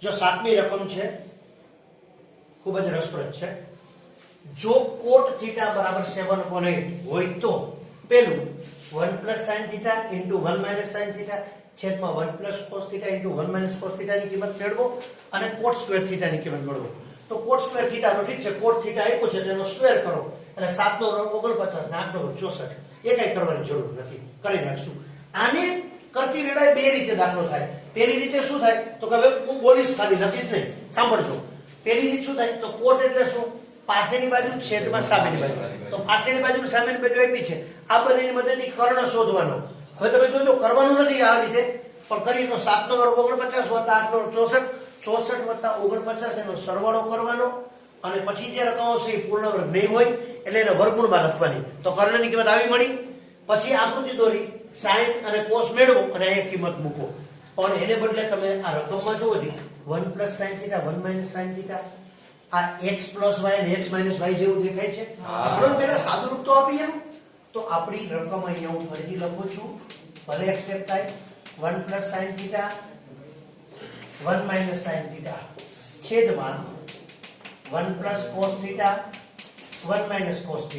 જો સાતમી રકમ છે, ખૂબ જ રસપ્રદ છે. જો cot થીટા બરાબર 7/8 હોય તો પેલું 1 + sin θ * 1 - sin θ છેદમાં 1 + cos θ * 1 - cos θ ની કિંમત મેળવો અને cot સ્ક્વેર θ ની કિંમત મેળવો. તો cot સ્ક્વેર θ તો ઠીક છે, cot θ આપ્યું છે તેનો સ્ક્વેર કરો એટલે 7 નો વર્ગ 49 ને 8 નો વર્ગ 64. એ કઈ કરવાની જરૂર નથી, કરી નાખશું. આને કરતી વેળાએ બે રીતે દાખલો થાય. પહેલી રીતે શું થાય તો કે હવે હું બોલીશ, ખાલી લખીશ નહીં, સાંભળજો. પહેલી રીત શું થાય તો cot એટલે શું? પાસેની બાજુ છેદમાં સામેની બાજુ. તો પાસેની બાજુ અને સામેની બાજુ આપી છે, આ બંનેની મદદથી કર્ણ શોધવાનો. હવે તમે જોજો, કરવાનું નથી આ રીતે, પણ કરી તો 7 નો વર્ગ 49 વત્તા 8 નો 64, 64 વત્તા 49 એનો સરવાળો કરવાનો અને પછી જે રકમ આવશે એ પૂર્ણ વર્ગ નહીં હોય એટલે એને વર્ગમૂળમાં લખવાની. તો કર્ણની કિંમત આવી મળી. પછી આકૃતિ દોરી sin અને cos મેળવો અને અહીંયા કિંમત મૂકો. પણ એને બદલે તમે આ રકમમાં જોવો છો 1 + sin θ 1 - sin θ, આ x + y અને x - y જેવું દેખાય છે. આપણે પહેલા સાદું રૂપ તો આપીએ એમ. તો આપણી રકમ અહીંયા હું ફરીથી લખું છું, ભલે એક સ્ટેપ થાય. 1 + sin θ 1 - sin θ છેદમાં 1 + cos θ 1 - cos θ.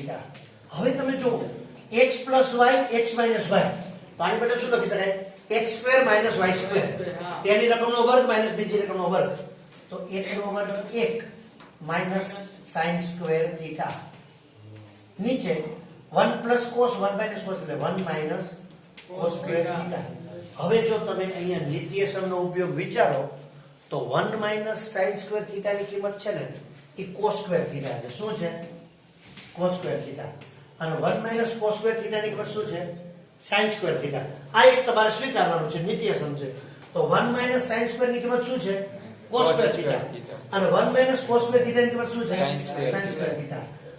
હવે તમે જુઓ x + y x - y, તો આની બદલે શું લખી શકાય? x² - y². પહેલી રકમનો વર્ગ માઈનસ બીજી રકમનો વર્ગ, તો x નો વર્ગ 1 માઈનસ sin² θ. નીચે 1 + cos 1 - cos એટલે 1 - cos² θ. હવે જો તમે અહીંયા નિત્યસમનો ઉપયોગ વિચારો તો 1 - sin² θ ની કિંમત છે ને એ cos² θ છે. શું છે? cos² θ. અને 1 - cos² θ ની કિંમત શું છે? sin² θ. આ એક તમારે સ્વીકારવાનું છે, નિત્યસમ છે. તો 1 - sin² ની કિંમત શું છે? cos² θ. અને 1 - cos² θ ની કિંમત શું છે? sin² θ.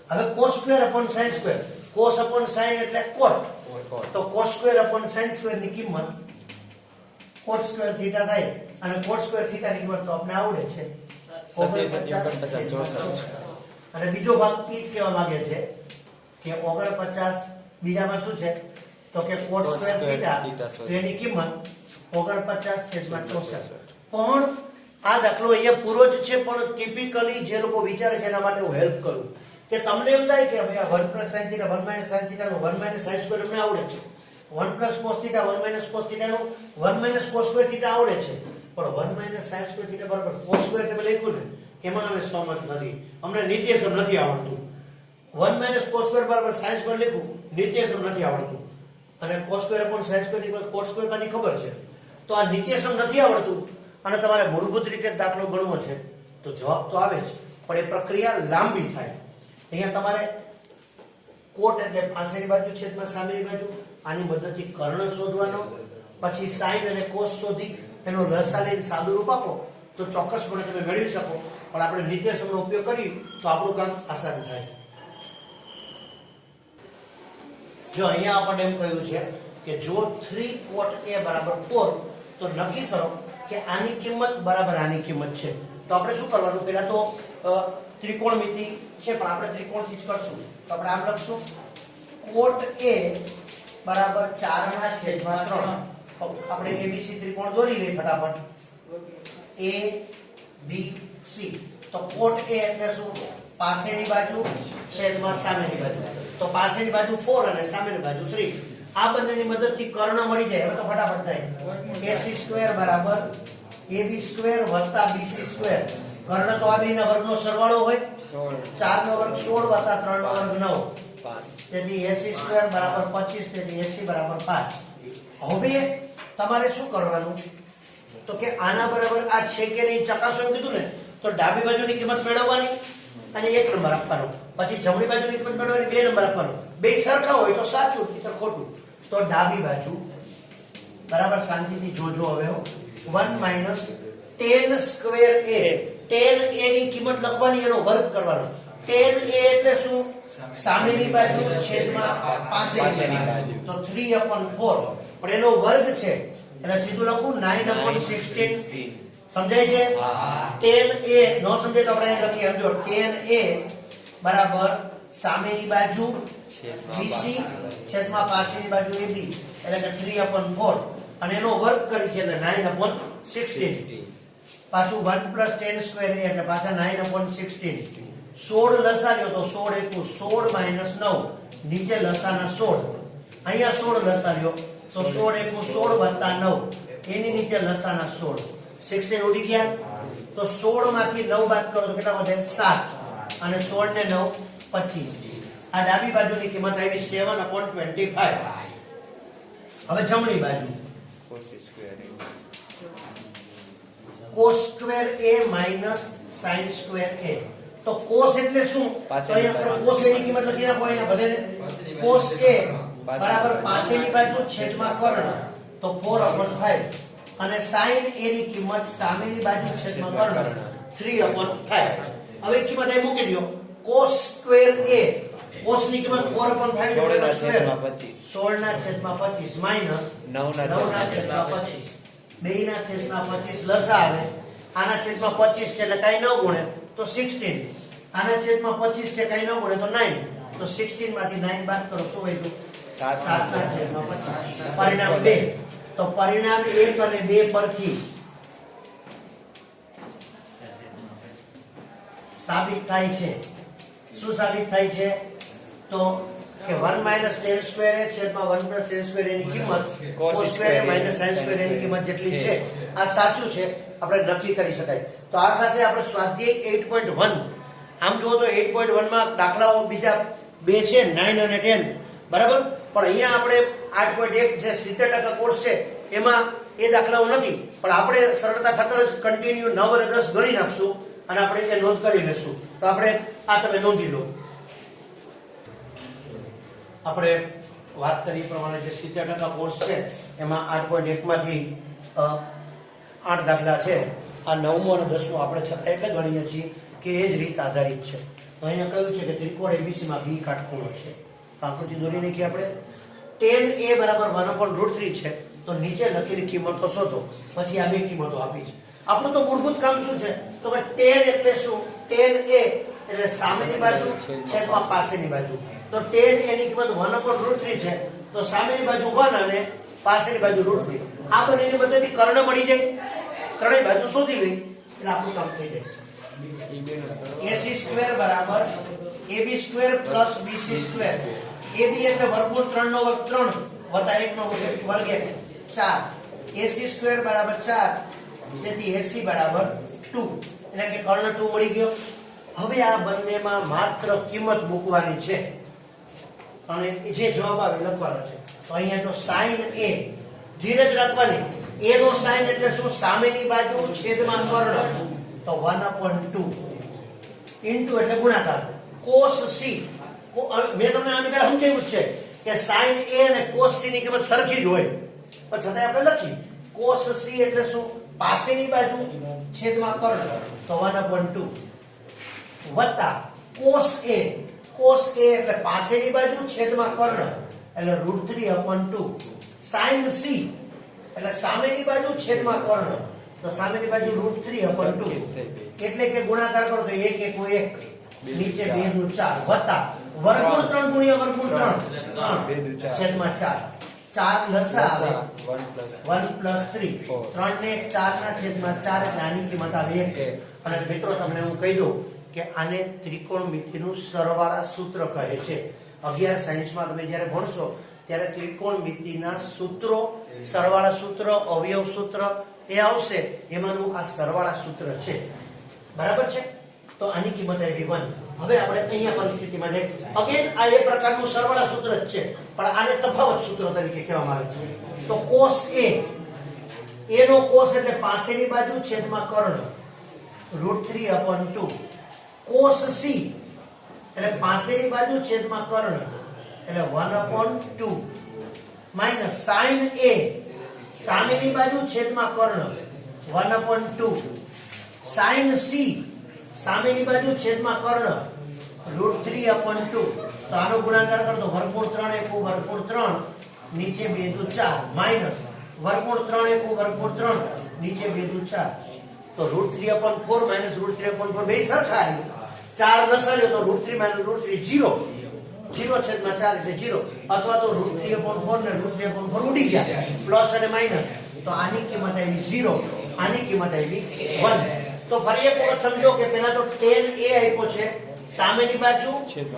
હવે cos² / sin², cos / sin એટલે cot, તો cos² / sin² ની કિંમત cot² θ થાય. અને cot² θ ની કિંમત તો આપણે આવડે છે 49. અને બીજો ભાગ ઈ જ કહેવા માંગે છે કે 49 બીજામાં શું છે તો કે cot² θ, તો એની કિંમત 49/64. પણ આ દાખલો અહીંયા પૂરો જ છે, પણ ટિપિકલી જે લોકો વિચારે છે એના માટે હું હેલ્પ કરું કે તમને એમ થાય કે ભાઈ આ 1 + sin θ 1 - sin θ નું 1 - sin² અમને આવડે છે, 1 + cos θ 1 - cos θ નું 1 - cos² θ આવડે છે, પણ 1 - sin² θ બરાબર cos² તમે લખ્યું ને એમાં અમે સહમત નથી, અમને નિત્યસમ નથી આવડતું. 1 - cos² બરાબર sin² લખ્યું, નિત્યસમ નથી આવડતું. અને cos² / sin² ની cot² પાછી ખબર છે, તો આ નિત્યસમ નથી આવડતું અને તમારે મૂળભૂત રીતે દાખલો ગણવો છે તો જવાબ તો આવે જ, પણ એ પ્રક્રિયા લાંબી થાય. અહીંયા તમારે cot એટલે પાસેની બાજુ છેદમાં સામેની બાજુ, આની મદદથી કર્ણ શોધવાનો, પછી sin અને cos શોધી એનો લસા લઈને સાદું રૂપ આપો તો ચોક્કસપણે તમે મેળવી શકો. પણ આપણે નિત્યસમનો ઉપયોગ કરીએ તો આપણું કામ આસાન થાય. જો અહીંયા આપણને એમ કહ્યું છે કે જો 3 cot a = 4 તો નક્કી કરો કે આની કિંમત બરાબર આની કિંમત છે. તો આપણે શું કરવાનું? પહેલા તો ત્રિકોણમિતિ છે, પણ આપણે ત્રિકોણથી જ કરશું. તો આપણે આમ લખશું cot a બરાબર 4/3. આપણે abc ત્રિકોણ દોરી લઈએ ફટાફટ. a b c. તો cot a એટલે શું? પાસેની બાજુ છેદમાં સામેની બાજુ. તો પાસેની બાજુ 4 અને સામેની બાજુ 3. આ બંનેની મદદથી કર્ણ મળી જાય. હવે તો ફટાફટ થાય. ac² બરાબર ab² વત્તા bc². કર્ણ તો આ બેના વર્ગનો સરવાળો હોય. 4 નો વર્ગ 16 વત્તા 3 નો વર્ગ 9. તેથી ac² બરાબર 25. તેથી ac બરાબર 5. હવે તમારે શું કરવાનું તો કે આના બરાબર આ છે કે નહીં ચકાસો એમ કીધું ને, તો ડાબી બાજુની કિંમત મેળવવાની અને 1 નંબર આપવાનો, પછી જમણી બાજુની કિંમત મેળવવાની 2 નંબર આપવાનો. બે સરખા હોય તો સાચું, નહીંતર ખોટું. તો ડાબી બાજુ બરાબર શાંતિથી જોજો. હવે 1 - tan² a. tan a ની કિંમત લખવાની, એનો વર્ગ કરવાનો. tan a એટલે શું? સામેની બાજુ છેદમાં પાસેની બાજુ. તો 3/4, પણ એનો વર્ગ છે એટલે સીધું લખું 9/16. સમજાય છે? tan a નો સમજાય તો આપણે અહીં લખીએ. સમજો tan a બરાબર સામેની બાજુ bc છેદમાં પાસેની બાજુ ab એટલે કે 3/4 અને એનો વર્ગ કરી છે એટલે 9/16. પાછું 1 + 10 સ્ક્વેર એ એટલે પાછા 9/16. 16 લસા લ્યો તો 16 એકુ 16 - 9 નીચે લસાના 16. અહીંયા 16 લસા લ્યો તો 16 એકુ 16 + 9 એની નીચે લસાના 16. 16 ઉડી ગયા તો 16 માંથી 9 બાદ કરો તો કેટલા વધે 7 અને 16 ને 9 25. આ ડાબી બાજુની કિંમત આવી 7/25. હવે જમણી બાજુ cos square a minus sin square a. તો cos એટલે શું? તો અહીંયા આપણે cos a ની કિંમત લખી નાખો અહીંયા ભલે cos a બરાબર પાસેની બાજુ છેદમાં કર્ણ તો 4/5 અને sin a ની કિંમત સામેની બાજુ છેદમાં કર્ણ 3/5. હવે કિંમત અહીં મૂકી દો. cos સ્ક્વેર a cos ની કિંમત 4/5 16/25 માઈનસ 9/25 બેયના છેદમાં 25 લસા આવે. આના છેદમાં 25 છે એટલે કાઈ ન ગુણે તો 16. આના છેદમાં 25 છે કાઈ ન ગુણે તો 9. તો 16 માંથી 9 બાદ કરો શું વધ્યું 7/25. પરિણામ 2. તો પરિણામ 1 અને 2 પરથી સાબિત થાય છે. શું સાબિત થાય છે? તો કે 1 - 10 સ્ક્વેર એ છેદમાં 1 + 10 સ્ક્વેર એની કિંમત cos સ્ક્વેર - sin સ્ક્વેર એની કિંમત જેટલી છે. આ સાચું છે, આપણે નક્કી કરી શકાય. તો આ સાથે આપણે સ્વાધ્યાય 8.1 આમ જુઓ તો 8.1 માં દાખલાઓ બીજા બે છે 9 અને 10 બરાબર. પણ અહીંયા આપણે 8.1 જે 70% કોર્સ છે એમાં એ દાખલાઓ નથી, પણ આપણે સરળતા ખાતર જ કન્ટિન્યુ 9 અને 10 ગણી નાખશું અને આપણે એ નોંધ કરી લેશું. તો આપણે આ તમે નોંધી લો. આપણે વાત કરી પ્રમાણે જે 70% કોર્સ છે એમાં 8.1 માંથી 8 દાખલા છે. આ 9મો અને 10મો આપણે છતાં એટલે ગણીએ છીએ કે એ જ રીત આધારિત છે. તો અહીંયા કહ્યું છે કે ત્રિકોણ ABC માં B કાટખૂણો છે. આકૃતિ દોરી નાખી આપણે. tan a બરાબર 1/√3 છે. તો નીચે લખેલી કિંમતો શોધો. પછી આ બે કિંમતો આપી છે. આપણું તો મૂળભૂત કામ શું છે? તો કે tan એટલે શું? tan a એટલે સામેની બાજુ છેદમાં પાસેની બાજુ. તો tan a ની કિંમત 1/√3 છે. તો સામેની બાજુ 1 અને પાસેની બાજુ √3. આ બંનેની મદદથી કર્ણ મળી જાય. ત્રણેય બાજુ શોધી લઈ એટલે આપણું કામ થઈ જાય. AC સ્ક્વેર બરાબર AB square plus BC square. AB એટલે વર્ગમૂળ 3 નો વર્ગ 3 વત્તા 1 નો વર્ગ 1 4. AC સ્ક્વેર બરાબર 4. તેથી AC બરાબર 2. એટલે કે કર્ણ 2 મળી ગયો. હવે આ બંનેમાં માત્ર કિંમત મૂકવાની છે અને જે જવાબ આવે લખવાનો છે. તો અહીંયા તો sin a ધીરજ રાખવાની. a નો sin એટલે શું? સામેની બાજુ છેદમાં કર્ણ તો 1/2 ઇન્ટુ એટલે ગુણાકાર cos c. મેં તમને આની પહેલા સમજાવ્યું છે કે sin a અને cos c ની કિંમત સરખી જ હોય, પણ છતાંય આપણે લખી cos c એટલે શું? પાસેની બાજુ છેદમાં કર્ણ તો 1/2 વત્તા cos a. cos a એટલે પાસેની બાજુ છેદમાં કર્ણ એટલે √3/2. sin c એટલે સામેની બાજુ છેદમાં કર્ણ તો સામેની બાજુ √3/2 એટલે કે ગુણાકાર કરો તો 1 1 1 નીચે 2 દુ 4 વત્તા વર્ગમૂળ 3 ગુણ્યા વર્ગમૂળ 3 છેદમાં 4. 4 લસા આવે 1 + 3 3 ને 4 ના છેદમાં 4 એટલે આની કિંમત આવે 1. અને મિત્રો તમને હું કહી દઉં કે આને ત્રિકોણમિતિનું સરવાળા સૂત્ર કહે છે. 11 સાયન્સમાં તમે જ્યારે ભણશો ત્યારે ત્રિકોણમિતિના સૂત્રો, સરવાળા સૂત્ર, અવયવ સૂત્ર એ આવશે. એમાંનું આ સરવાળા સૂત્ર છે. બરાબર છે? તો આની કિંમત આવી 1. હવે આપણે અહીંયા પરિસ્થિતિમાં જઈએ. અગેન આ એ પ્રકારનું સરવાળા સૂત્ર જ છે, પણ આને તફાવત સૂત્ર તરીકે કહેવામાં આવે છે. તો cos a નો cos એટલે પાસેની બાજુ છેદમાં કર્ણ √3/2. cos c એટલે પાસેની બાજુ છેદમાં કર્ણ એટલે 1/2 માઈનસ sin a સામેની બાજુ છેદમાં કર્ણ 1/2. sin c સામેની બાજુ છેદમાં કર્ણ √3/2. તો આનો ગુણાકાર કરો તો વર્ગમૂળ 3 એકુ વર્ગમૂળ 3 નીચે 2 દુ 4 માઈનસ વર્ગમૂળ 3 એકુ વર્ગમૂળ 3 નીચે 2 દુ 4. તો √3/4 માઈનસ √3/4 બે સરખા આવી. 4 લસાડ્યો તો √3 - √3 0. 0/4 એટલે 0. અથવા તો √3/4 ને √3/4 ઉડી ગયા પ્લસ અને માઈનસ. તો આની કિંમત આવી 0. આની કિંમત આવી 1. તો ફરી એક વખત સમજો કે પહેલા તો tan a આપ્યો છે સામેની બાજુ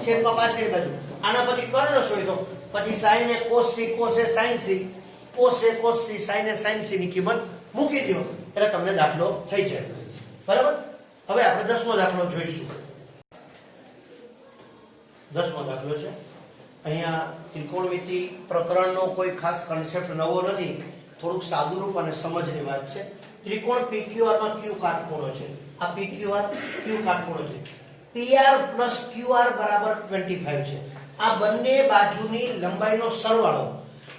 છેદમાં પાછળની બાજુ. આના પછી કર્ણ શોધો, પછી sin a cos c cos a sin c cos a cos c sin a sin c ની કિંમત મૂકી દો એટલે તમને દાખલો થઈ જાય. બરાબર. હવે આપણે 10મો દાખલો જોઈશું. 10મો દાખલો છે. અહીંયા ત્રિકોણમિતિ પ્રકરણનો કોઈ ખાસ કન્સેપ્ટ નવો નથી, થોડુંક સાદુરૂપ અને સમજની વાત છે. ત્રિકોણ PQR માં Q કાટખૂણો છે. આ PQR Q કાટખૂણો છે. PR plus QR બરાબર 25 છે. આ બંને બાજુની લંબાઈનો સરવાળો.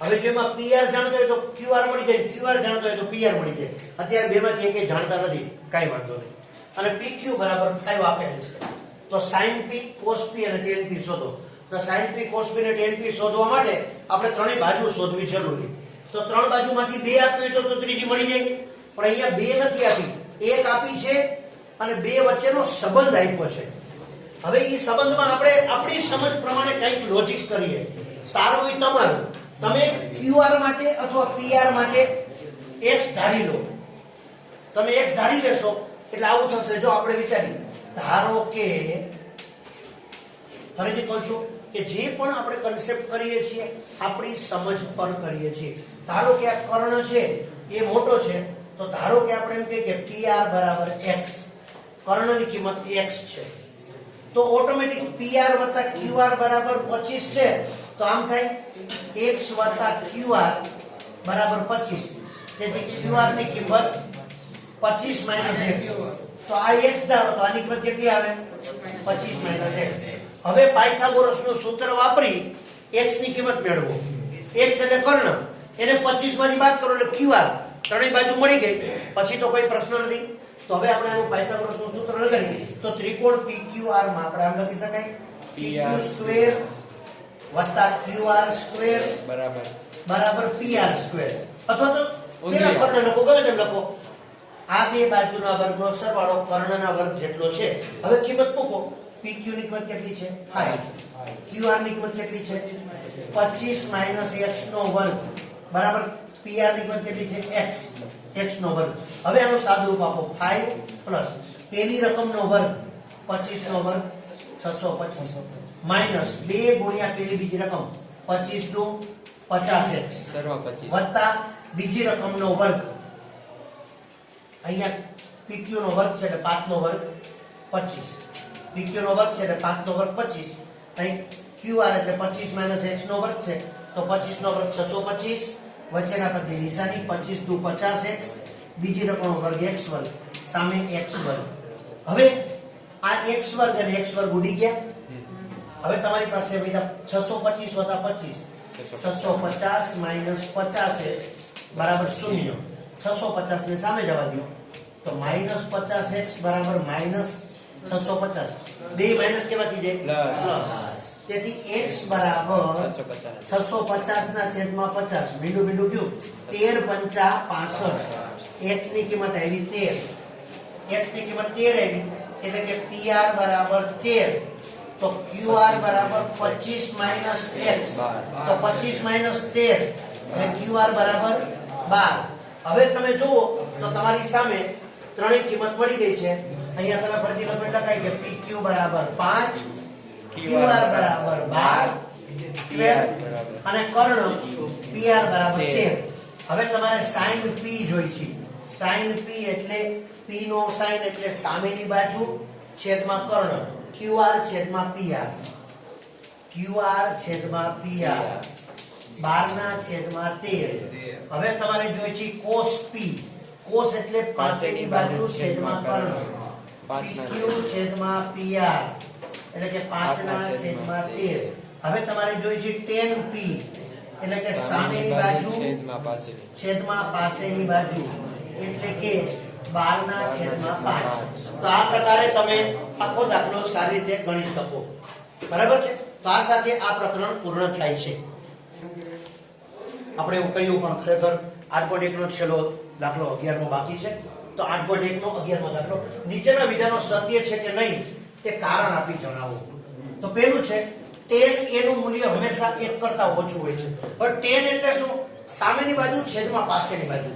હવે જેમાં PR જાણતો હોય તો QR મળી જાય, QR જાણતો હોય તો PR મળી જાય. અત્યારે બેમાંથી એકે જાણતા નથી, કાઈ વાંધો નહીં. અને PQ બરાબર 5 આપેલ છે. તો sin P cos P અને tan P શોધો. તો sin P cos P અને tan P શોધવા માટે આપણે ત્રણેય બાજુ શોધવી જરૂરી. તો ત્રણ બાજુમાંથી બે આપી હોય તો ત્રીજી મળી જાય. પણ અહીંયા બે નથી આપી, એક આપી છે અને બે વચ્ચેનો સંબંધ આપ્યો છે. હવે એ સંબંધમાં આપણે આપણી સમજ પ્રમાણે કંઈક લોજિક કરીએ. સારું એ તમારું. તમે QR માટે અથવા PR માટે x ધારી લો. તમે x ધારી લેશો એટલે આવું થશે. જો આપણે વિચારીએ, ધારો કે ફરીથી કહું છું કે જે પણ આપણે કન્સેપ્ટ કરીએ છીએ આપણી સમજ પર કરીએ છીએ. ધારો કે આ કર્ણ છે એ મોટો છે, તો ધારો કે આપણે એમ કહીએ કે PR બરાબર x, કર્ણની કિંમત x છે, તો ઓટોમેટિક PR વત્તા QR બરાબર 25 છે. તો આમ થાય x વત્તા QR બરાબર 25. તેથી QR ની કિંમત 25 માઈનસ x. તો આ x ધારો તો આની કિંમત કેટલી આવે? 25 માઈનસ x. હવે પાયથાગોરસનું સૂત્ર વાપરી x ની કિંમત મેળવો. x એટલે કર્ણ, એને 25 માંથી બાદ કરો એટલે QR. ત્રણેય બાજુ મળી ગઈ, પછી તો કોઈ પ્રશ્ન નથી. તો હવે આપણે આનું પાયથાગોરસનું સૂત્ર લગાડીએ. તો ત્રિકોણ PQR માં આપણે આમ લખી શકાય PQ² વત્તા QR² બરાબર PR². અથવા તો પેલા કર્ણ લખો, ગમે તેમ લખો. આ બે બાજુના વર્ગનો સરવાળો કર્ણના વર્ગ જેટલો છે. હવે કિંમત મૂકો. PQ ની કિંમત કેટલી છે? 5. QR ની કિંમત કેટલી છે? 25 માઈનસ x નો વર્ગ બરાબર PR ની કિંમત કેટલી છે? x નો વર્ગ. હવે આનું સાદું રૂપ આપો. 5 પ્લસ પેલી રકમનો વર્ગ 25 નો વર્ગ 625 માઈનસ 2 ગુણ્યા પેલી બીજી રકમ 25 નું 50x વત્તા બીજી રકમનો વર્ગ. અહીંયા PQ નો વર્ગ છે એટલે 5 નો વર્ગ 25. PQ નો વર્ગ છે એટલે 5 નો વર્ગ 25. અહીં QR એટલે 25 માઈનસ x નો વર્ગ છે, તો 25 નો વર્ગ 625. વચ્ચેના પદની નિશાની 25 દુ 50x, બીજી રકમનો વર્ગ x વર્ગ સામે x વર્ગ. હવે આ x વર્ગ અને x વર્ગ ઉડી ગયા. હવે તમારી પાસે બધા 625 વત્તા 25 650 માઈનસ 50x બરાબર 0. 650 ને સામે જવા દો તો માઈનસ 50x બરાબર માઈનસ 650. બે માઈનસ કેવાથી જાય? પ્લસ. તેથી x બરાબર 650 ના છેદમાં 50. મીંડું મીંડું કયું? 13 પંચા 65. x ની કિંમત આવી 13. x ની કિંમત 13 આવી એટલે કે PR બરાબર 13. તો QR બરાબર 25 માઈનસ x. તો 25 માઈનસ 13 એટલે QR બરાબર 12. હવે તમે જુઓ તો તમારી સામે ત્રણેય કિંમત મળી ગઈ છે. અહીંયા તમે ફરીથી લખો એટલે કાઈ કે PQ બરાબર 5, QR બરાબર 12 અને કર્ણ PR બરાબર 13. હવે તમારે sin P જોઈ છે. sin P એટલે P નો sin એટલે સામેની બાજુ છેદમાં કર્ણ, QR છેદમાં PR, QR છેદમાં PR 12 ના છેદમાં 13. હવે તમારે જોઈ છે cos P. cos એટલે પાસેની બાજુ છેદમાં કર્ણ, PQ છેદમાં PR એટલે કે 5 ના છેદમાં 13. હવે તમારે જોઈ છે tan P એટલે કે સામેની બાજુ છેદમાં પાસેની બાજુ એટલે કે 12 ના છેદમાં 5. તો આ પ્રકારે તમે આખો દાખલો સારી રીતે ગણી શકો. બરાબર છે. તો આ સાથે આ પ્રકરણ પૂર્ણ થાય છે. આપણે એવું કહ્યું પણ ખરેખર 8.1 નો છેલ્લો દાખલો 11મો બાકી છે. તો 8.1 નો 11મો દાખલો. નીચેના વિધાનો સત્ય છે કે નહીં તે કારણ આપી જણાવો. તો પહેલું છે tan a નું મૂલ્ય હંમેશા 1 કરતા ઓછું હોય છે. પણ tan એટલે શું? સામેની બાજુ છેદમાં પાસેની બાજુ.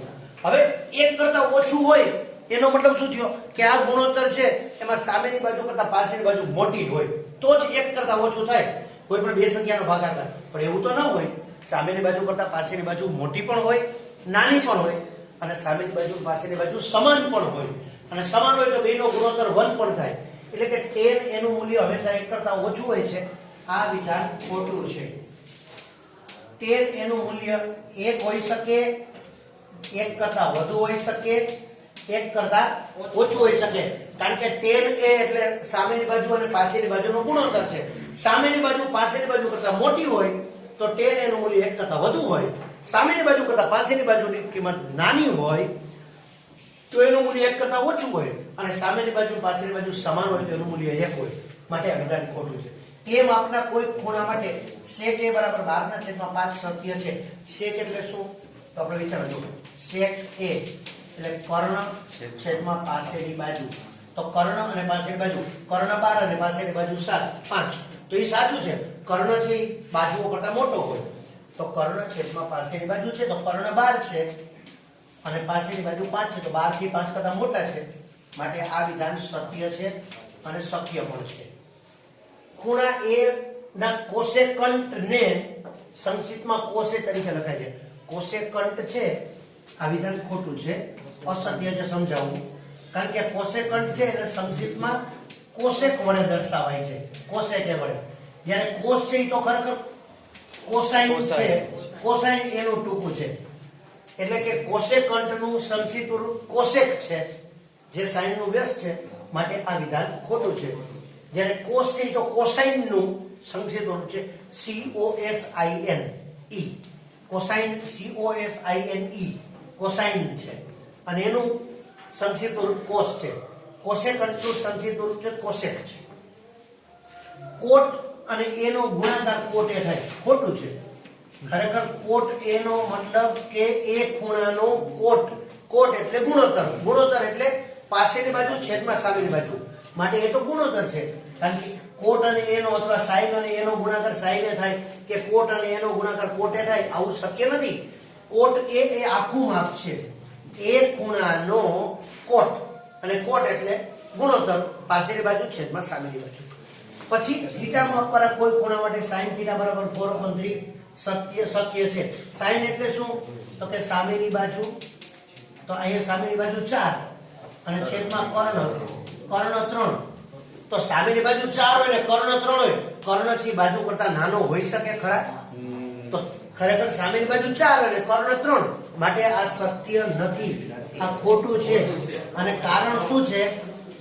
હવે એક કરતા ઓછું હોય એનો મતલબ શું થયો કે આ ગુણોત્તર છે એમાં સામેની બાજુ કરતા પાછળની બાજુ મોટી હોય તો જ એક કરતા ઓછું થાય. કોઈ પણ બે સંખ્યાનો ભાગાકાર, પણ એવું તો ન હોય. સામેની બાજુ કરતા પાછળની બાજુ મોટી પણ હોય, નાની પણ હોય, અને સામેની બાજુ પાછળની બાજુ સમાન પણ હોય. અને સમાન હોય તો બેનો ગુણોત્તર 1 પણ થાય. એટલે કે tan એનું મૂલ્ય હંમેશા 1 કરતા ઓછું હોય છે. આ વિધાન ખોટું છે. tan એનું મૂલ્ય 1 હોઈ શકે, 1 કરતા વધુ હોઈ શકે, 1 કરતા ઓછું હોઈ શકે. કારણ કે tan એ એટલે સામેની બાજુ અને પાછળની બાજુનો ગુણોત્તર છે. સામેની બાજુ પાછળની બાજુ કરતા મોટી હોય તો tan એનું મૂલ્ય 1 કરતા વધુ હોય. સામેની બાજુ કરતા પાછળની બાજુની કિંમત નાની હોય તો એનું મૂલ્ય 1 કરતા ઓછું હોય. અને સામેની બાજુ પાછળની બાજુ સમાન હોય તો એનું મૂલ્ય 1 હોય. માટે આ વિધાન ખોટું છે. એ માપના કોઈ ખૂણા માટે sec a બરાબર 12/5 સત્ય છે. sec એટલે શું તો આપણે વિચારજો. sec a એટલે કર્ણ છેદમાં પાછળની બાજુ. તો કર્ણ અને પાછળની બાજુ, કર્ણ 12 અને પાછળની બાજુ 5. તો એ સાચું છે. કર્ણ છે એ બાજુઓ કરતા મોટો હોય. તો કર્ણ છેદમાં પાછળની બાજુ છે તો કર્ણ 12 છે અને પાછળની બાજુ 5 છે તો 12 થી 5 કરતા મોટા છે. માટે આ વિધાન સત્ય છે અને શક્ય પણ છે. ખૂણા a ના કોસેકન્ટ ને સંક્ષિપ્તમાં કોસે તરીકે લખાય છે. કોસેકન્ટ છે આ વિધાન ખોટું છે, અસત્ય છે. સમજાવું. કારણ કે કોસેકન્ટ છે એટલે સંક્ષિપ્તમાં કોસેક વડે દર્શાવાય છે. કોસેક વડે. જ્યારે કોસ છે એ તો ખરેખર કોસાઇન છે. કોસાઇન એનું ટૂંકું છે. એટલે કે કોસેકન્ટનું સંક્ષિપ્ત રૂપ કોસેક છે જે સાઇન નું વ્યસ્ત છે. માટે આ વિધાન ખોટું છે. જ્યારે કોસ છે તો કોસાઇન નું સંક્ષિપ્ત રૂપ છે COSINE. કોસાઇન COSINE કોસાઇન છે અને એનું સંક્ષિપ્ત રૂપ કોસ છે. કોસેકન્ટનું સંક્ષિપ્ત રૂપ છે કોસેક છે. કોટ અને એનો ગુણાકાર કોટ એ થાય. ખોટું છે. ખરેખર કોટ એનો મતલબ કે એ ખૂણાનો કોટ. કોટ એટલે ગુણોત્તર. ગુણોત્તર એટલે પાછળની બાજુ છેદમાં સામેની બાજુ. માટે એ તો ગુણોત્તર છે. કારણ કે કોટ અને એનો અથવા સાઇન અને એનો ગુણાકાર સાઇને થાય કે કોટ અને એનો ગુણાકાર કોટે થાય, આવું શક્ય નથી. કોટ એ આખું માપ છે. એ ખૂણાનો કોટ. અને કોટ એટલે ગુણોત્તર પાછળની બાજુ છેદમાં સામેની બાજુ. પછી થીટા માપવાળા કોઈ ખૂણા માટે sin θ બરાબર 4/3 શક્ય છે. sin એટલે શું તો કે સામેની બાજુ, તો અહીંયા સામેની બાજુ 4 અને છેદમાં કર્ણ 3. તો સામેની બાજુ 4 હોય ને કર્ણ 3 હોય, કર્ણ થી બાજુ કરતા નાનો હોઈ શકે ખરા? તો ખરેખર સામેની બાજુ 4 અને કર્ણ 3. માટે આ સત્ય નથી, આ ખોટું છે. અને કારણ શું છે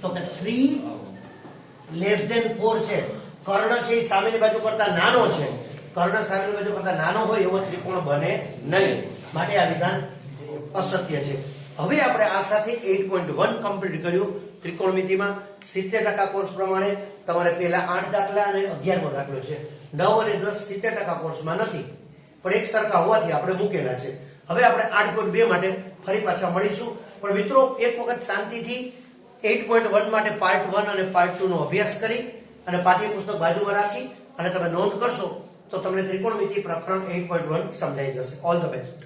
તો કે 3 <4 છે. કર્ણ છે એ સામેની બાજુ કરતા નાનો છે. કર્ણ સામેની બાજુ કરતા નાનો હોય એવો ત્રિકોણ બને નહીં. માટે આ વિધાન અસત્ય છે. હવે આપણે આ સાથે 8.1 કમ્પ્લીટ કર્યું. ત્રિકોણમિતિમાં 70% કોર્સ પ્રમાણે તમારે પહેલા 8 દાખલા અને 11મો દાખલો છે. 9 અને 10 70% કોર્સમાં નથી, પણ એક સરખા હોવાથી આપણે મૂકેલા છે. હવે આપણે 8.2 માટે ફરી પાછા મળીશું. પણ મિત્રો એક વખત શાંતિથી 8.1 માટે પાર્ટ 1 અને પાર્ટ 2 નો અભ્યાસ કરી અને પાઠ્યપુસ્તક બાજુમાં રાખી અને તમે નોંધ કરશો તો તમને ત્રિકોણમિતિ પ્રકરણ 8.1 સમજાઈ જશે. All the best.